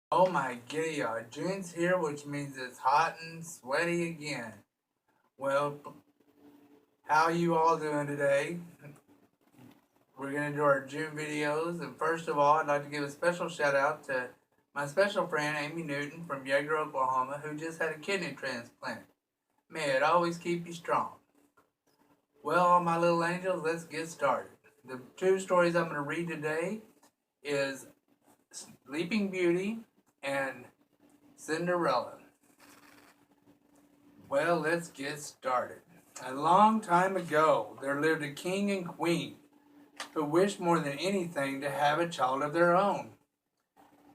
Oh my giddy, June's here, which means it's hot and sweaty again. Well, how you all doing today? We're going to do our June videos, and first of all, I'd like to give a special shout out to my special friend Amy Newton from Yeager, Oklahoma, who just had a kidney transplant. May it always keep you strong. Well, all my little angels, let's get started. The two stories I'm going to read today is Sleeping Beauty and Cinderella. Well, let's get started. A long time ago, there lived a king and queen who wished more than anything to have a child of their own.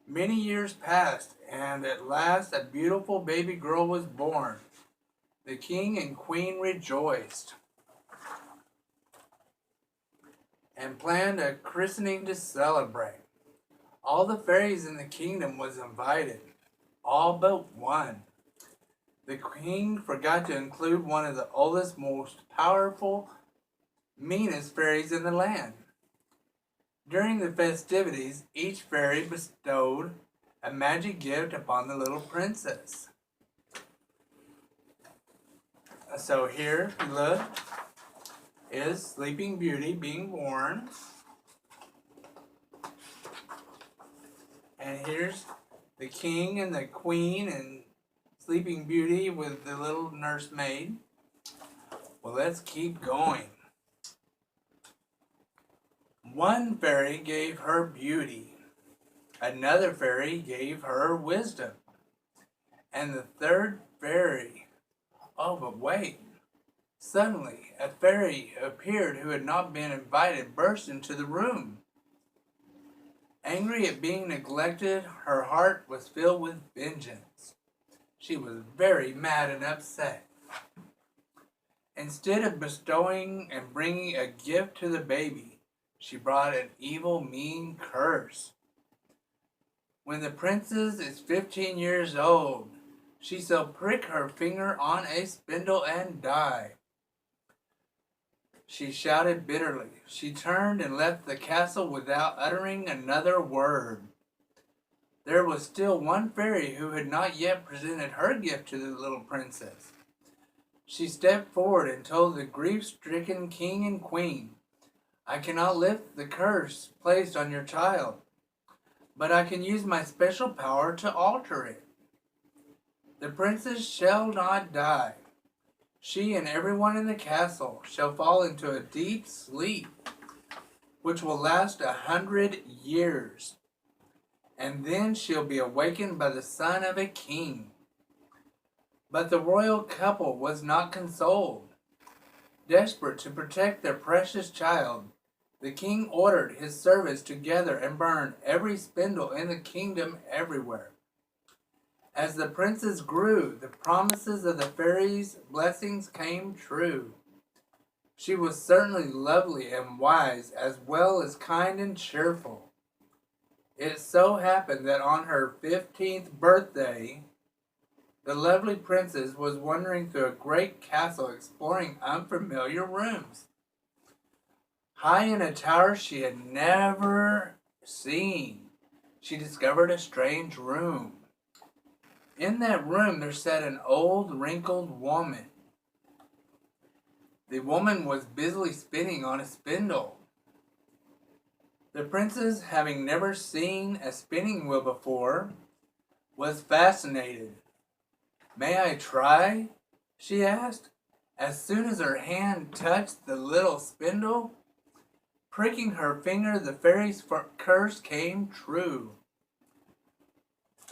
Many years passed, and at last a beautiful baby girl was born. The king and queen rejoiced and planned a christening to celebrate. All the fairies in the kingdom was invited, all but one. The king forgot to include one of the oldest, most powerful, meanest fairies in the land. During the festivities, each fairy bestowed a magic gift upon the little princess. So here, look, is Sleeping Beauty being born. And here's the king and the queen and Sleeping Beauty with the little nursemaid. Well, let's keep going. One fairy gave her beauty, another fairy gave her wisdom, and the third fairy, oh, but wait. Suddenly, a fairy appeared who had not been invited, burst into the room. Angry at being neglected, her heart was filled with vengeance. She was very mad and upset. Instead of bestowing and bringing a gift to the baby, she brought an evil, mean curse. When the princess is 15 years old, she shall prick her finger on a spindle and die. She shouted bitterly. She turned and left the castle without uttering another word. There was still one fairy who had not yet presented her gift to the little princess. She stepped forward and told the grief-stricken king and queen, "I cannot lift the curse placed on your child, but I can use my special power to alter it. The princess shall not die. She and everyone in the castle shall fall into a deep sleep, which will last 100 years, and then she'll be awakened by the son of a king." But the royal couple was not consoled. Desperate to protect their precious child, the king ordered his servants to gather and burn every spindle in the kingdom everywhere. As the princess grew, the promises of the fairies' blessings came true. She was certainly lovely and wise, as well as kind and cheerful. It so happened that on her 15th birthday, the lovely princess was wandering through a great castle, exploring unfamiliar rooms. High in a tower she had never seen, she discovered a strange room. In that room there sat an old, wrinkled woman. The woman was busily spinning on a spindle. The princess, having never seen a spinning wheel before, was fascinated. "May I try?" she asked. As soon as her hand touched the little spindle, pricking her finger, the fairy's curse came true.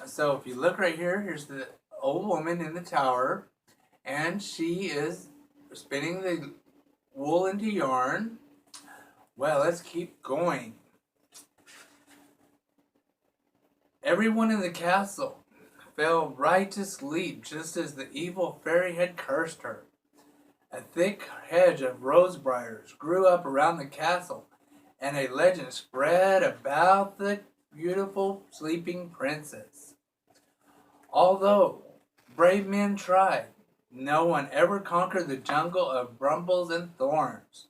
So if you look right here, here's the old woman in the tower, and she is spinning the wool into yarn. Well, let's keep going. Everyone in the castle fell right to sleep, just as the evil fairy had cursed her. A thick hedge of rose briars grew up around the castle, and a legend spread about the beautiful sleeping princess. Although brave men tried, no one ever conquered the jungle of brambles and thorns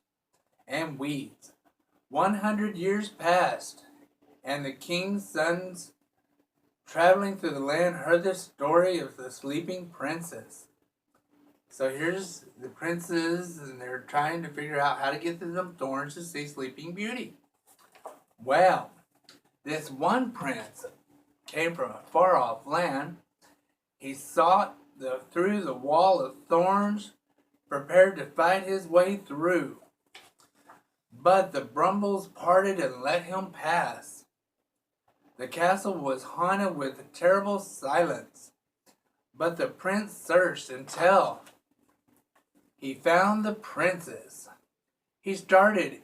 and weeds. 100 years passed, and the king's sons traveling through the land, heard the story of the sleeping princess. So here's the princes, and they're trying to figure out how to get through them thorns to see Sleeping Beauty. Well, this one prince came from a far-off land. He sought through the wall of thorns, prepared to fight his way through. But the brambles parted and let him pass. The castle was haunted with terrible silence, but the prince searched until he found the princess. He started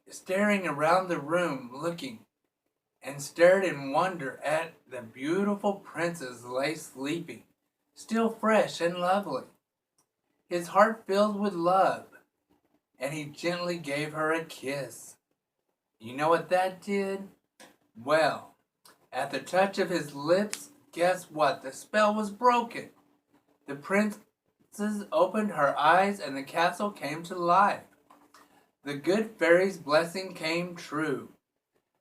staring around the room, looking, and stared in wonder at the beautiful princess lay sleeping, still fresh and lovely. His heart filled with love, and he gently gave her a kiss. You know what that did? Well, at the touch of his lips, guess what? The spell was broken. The princess opened her eyes and the castle came to life. The good fairy's blessing came true.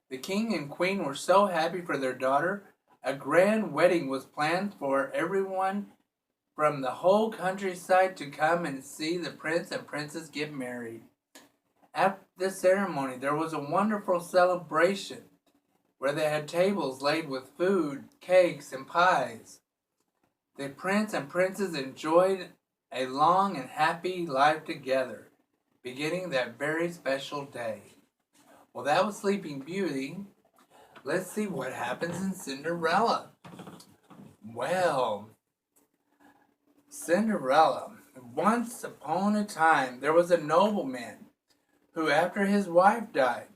The king and queen were so happy for their daughter. A grand wedding was planned for everyone from the whole countryside to come and see the prince and princess get married. At the ceremony, there was a wonderful celebration where they had tables laid with food, cakes, and pies. The prince and princess enjoyed a long and happy life together, beginning that very special day. Well, that was Sleeping Beauty. Let's see what happens in Cinderella. Well, Cinderella. Once upon a time, there was a nobleman who, after his wife died,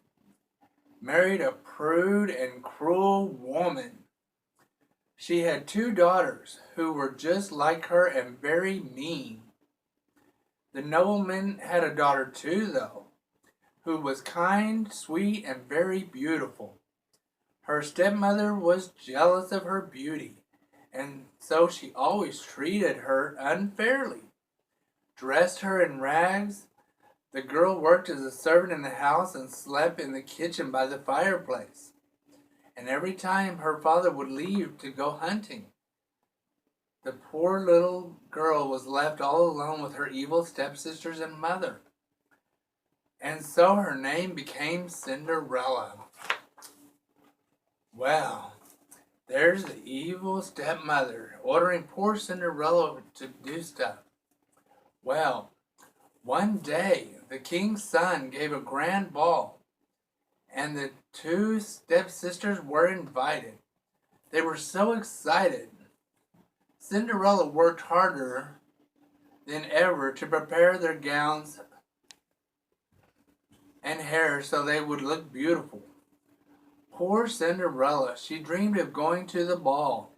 married a prude and cruel woman. She had 2 daughters who were just like her and very mean. The nobleman had a daughter too, though, who was kind, sweet, and very beautiful. Her stepmother was jealous of her beauty, and so she always treated her unfairly. Dressed her in rags, the girl worked as a servant in the house and slept in the kitchen by the fireplace. And every time her father would leave to go hunting, the poor little girl was left all alone with her evil stepsisters and mother. And so her name became Cinderella. Well, there's the evil stepmother ordering poor Cinderella to do stuff. Well, one day the king's son gave a grand ball, and the 2 stepsisters were invited. They were so excited. Cinderella worked harder than ever to prepare their gowns and hair so they would look beautiful. Poor Cinderella, she dreamed of going to the ball,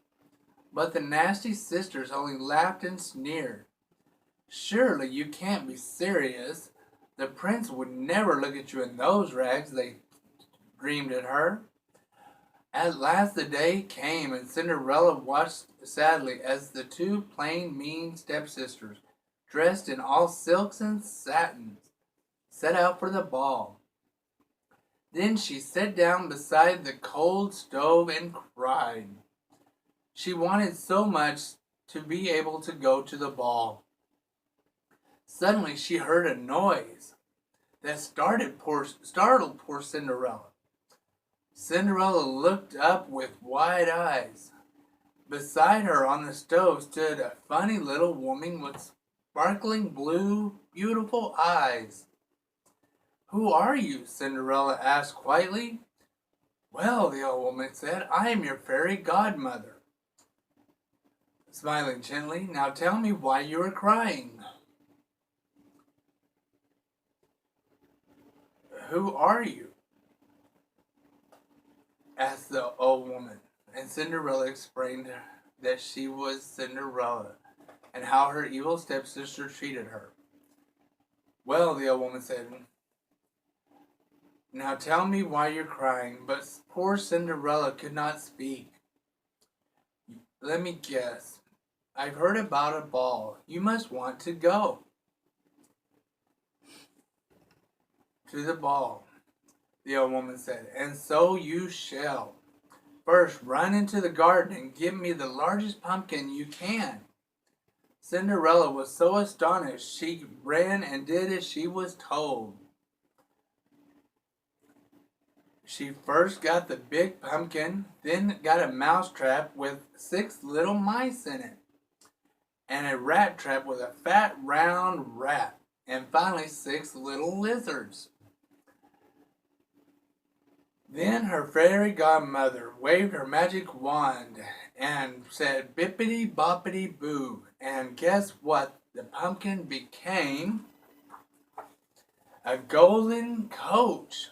but the nasty sisters only laughed and sneered. Surely you can't be serious. The prince would never look at you in those rags, they dreamed at her. At last the day came, and Cinderella watched sadly as the 2 plain, mean stepsisters, dressed in all silks and satins, set out for the ball. Then she sat down beside the cold stove and cried. She wanted so much to be able to go to the ball. Suddenly she heard a noise that startled poor Cinderella. Cinderella looked up with wide eyes. Beside her on the stove stood a funny little woman with sparkling blue, beautiful eyes. "Who are you?" Cinderella asked quietly. "Well," the old woman said, "I am your fairy godmother." Smiling gently, "Now tell me why you are crying." "Who are you?" asked the old woman, and Cinderella explained that she was Cinderella and how her evil stepsister treated her. "Well," the old woman said, "now tell me why you're crying." But poor Cinderella could not speak. "Let me guess. I've heard about a ball. You must want to go to the ball," the old woman said, "and so you shall. First, run into the garden and give me the largest pumpkin you can." Cinderella was so astonished she ran and did as she was told. She first got the big pumpkin, then got a mouse trap with 6 little mice in it, and a rat trap with a fat round rat, and finally 6 little lizards. Then her fairy godmother waved her magic wand and said bippity boppity boo, and guess what? The pumpkin became a golden coach.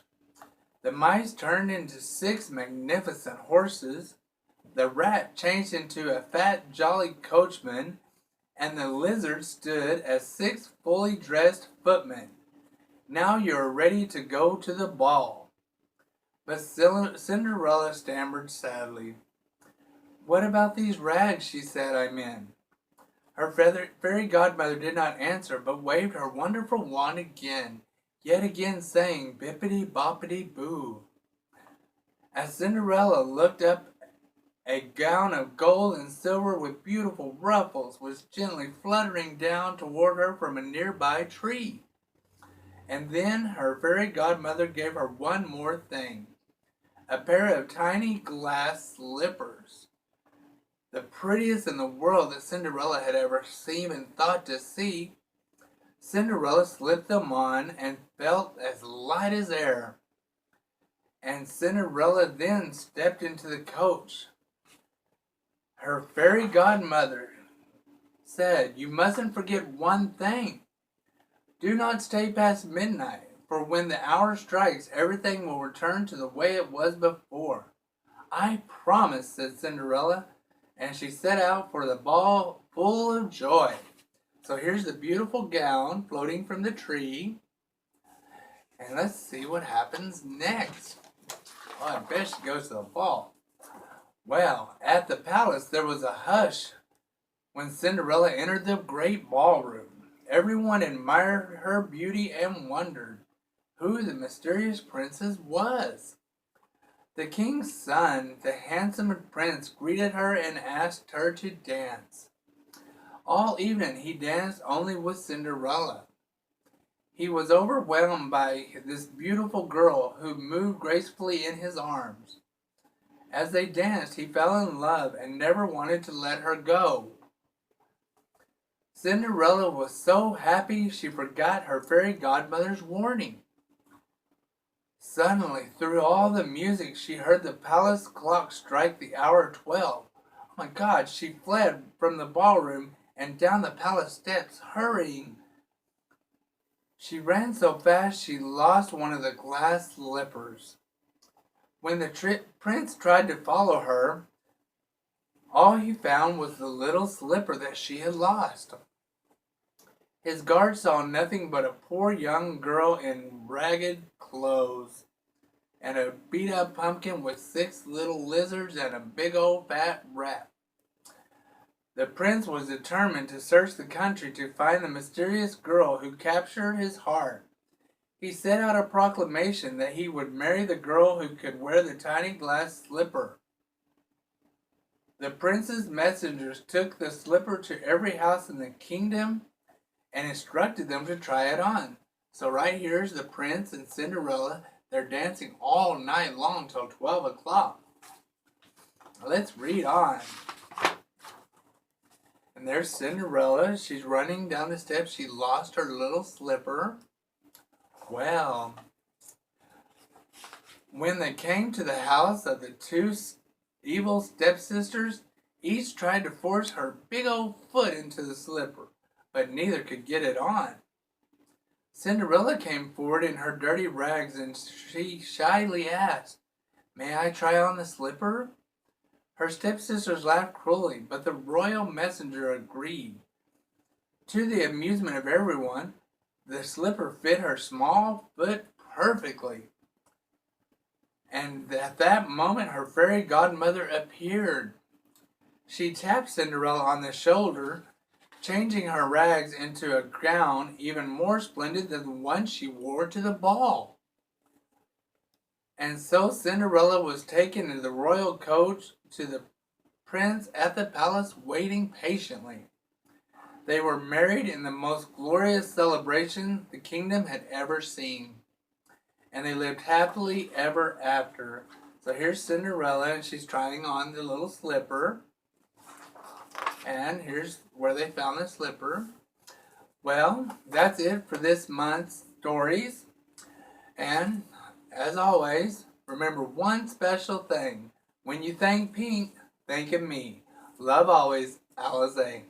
The mice turned into 6 magnificent horses, the rat changed into a fat jolly coachman, and the lizard stood as 6 fully dressed footmen. Now you're ready to go to the ball. But Cinderella stammered sadly. "What about these rags?" she said, "I'm in." Her fairy godmother did not answer, but waved her wonderful wand again, yet again saying bippity boppity boo. As Cinderella looked up, a gown of gold and silver with beautiful ruffles was gently fluttering down toward her from a nearby tree. And then her fairy godmother gave her one more thing. A pair of tiny glass slippers, the prettiest in the world that Cinderella had ever seen and thought to see. Cinderella slipped them on and felt as light as air. And Cinderella then stepped into the coach. Her fairy godmother said, "You mustn't forget one thing. Do not stay past midnight. For when the hour strikes, everything will return to the way it was before." "I promise," said Cinderella, and she set out for the ball full of joy. So here's the beautiful gown floating from the tree, and let's see what happens next. Oh, I bet she goes to the ball. Well, at the palace there was a hush when Cinderella entered the great ballroom. Everyone admired her beauty and wondered who the mysterious princess was. The king's son, the handsome prince, greeted her and asked her to dance. All evening he danced only with Cinderella. He was overwhelmed by this beautiful girl who moved gracefully in his arms. As they danced, he fell in love and never wanted to let her go. Cinderella was so happy she forgot her fairy godmother's warning. Suddenly, through all the music, she heard the palace clock strike the hour 12. Oh my God, she fled from the ballroom and down the palace steps, hurrying. She ran so fast she lost one of the glass slippers. When the prince tried to follow her, all he found was the little slipper that she had lost. His guard saw nothing but a poor young girl in ragged clothes and a beat-up pumpkin with 6 little lizards and a big old fat rat. The prince was determined to search the country to find the mysterious girl who captured his heart. He set out a proclamation that he would marry the girl who could wear the tiny glass slipper. The prince's messengers took the slipper to every house in the kingdom and instructed them to try it on. So right here's the prince and Cinderella. They're dancing all night long till 12 o'clock. Let's read on. And there's Cinderella. She's running down the steps. She lost her little slipper. Well, when they came to the house of the 2 evil stepsisters, each tried to force her big old foot into the slipper, but neither could get it on. Cinderella came forward in her dirty rags and she shyly asked, "May I try on the slipper?" Her stepsisters laughed cruelly, but the royal messenger agreed. To the amusement of everyone, the slipper fit her small foot perfectly. And at that moment, her fairy godmother appeared. She tapped Cinderella on the shoulder, changing her rags into a gown even more splendid than the one she wore to the ball. And so Cinderella was taken in the royal coach to the prince at the palace, waiting patiently. They were married in the most glorious celebration the kingdom had ever seen. And they lived happily ever after. So here's Cinderella, and she's trying on the little slipper. And here's where they found the slipper. Well, that's it for this month's stories. And as always, remember one special thing. When you thank Pink, think of me. Love always, Alize.